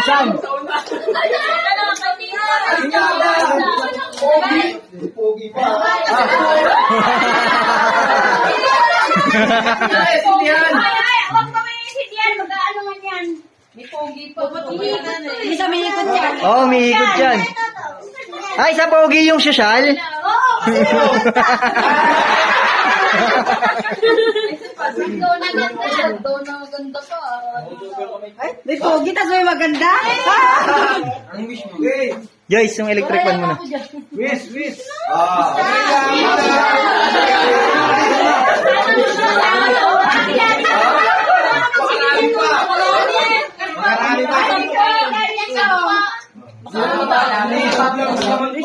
San? Pogi pa. Huwag pa may isip yan. Mag-ano man yan. May pogi pa. Isa may ikot yan. Oo, may ikot yan. Ay, sa pogi yung sosyal? Oo. Doon na ganda pa. Ay, may pogi, tas may maganda. Ang wish mo. Okay. Joyce, yung electric fan mo na. Wish. Wish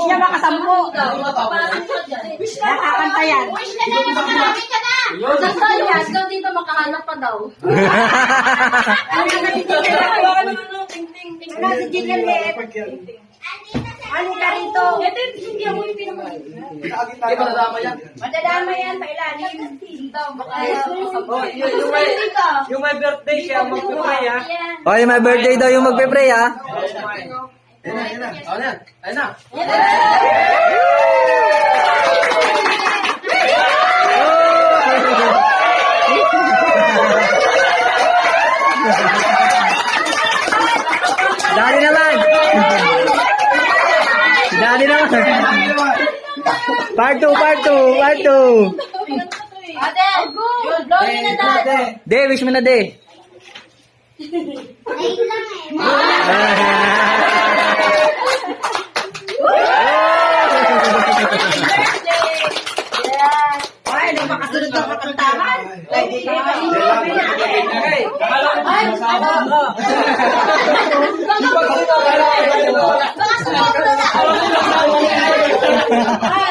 niya makasampo. Nakakanta yan. Wish ka na, makarami ka na. Ikaw dito makahanap pa daw. Wala si Jigal Liet. Ano ka rito? Hindi ako yung pinamay. Madadama yan sa ilalim. Dito, baka Yung may birthday siya, magpapay ha. Oy, my birthday daw yung magpe-pray, ha? Ayun na. Daddy naman! Daddy naman! Part 2! Ate, Glory na dad. De, wish mo na, de. Ay, nung makasunod ng kakantahan.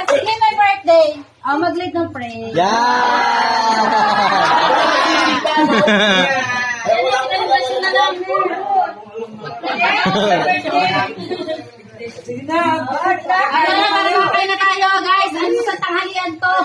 Sige, my birthday. Mag-lead ng pray. Yeah! Celebration na lang. Kain na tayo, guys. Ano sa tanghalian to?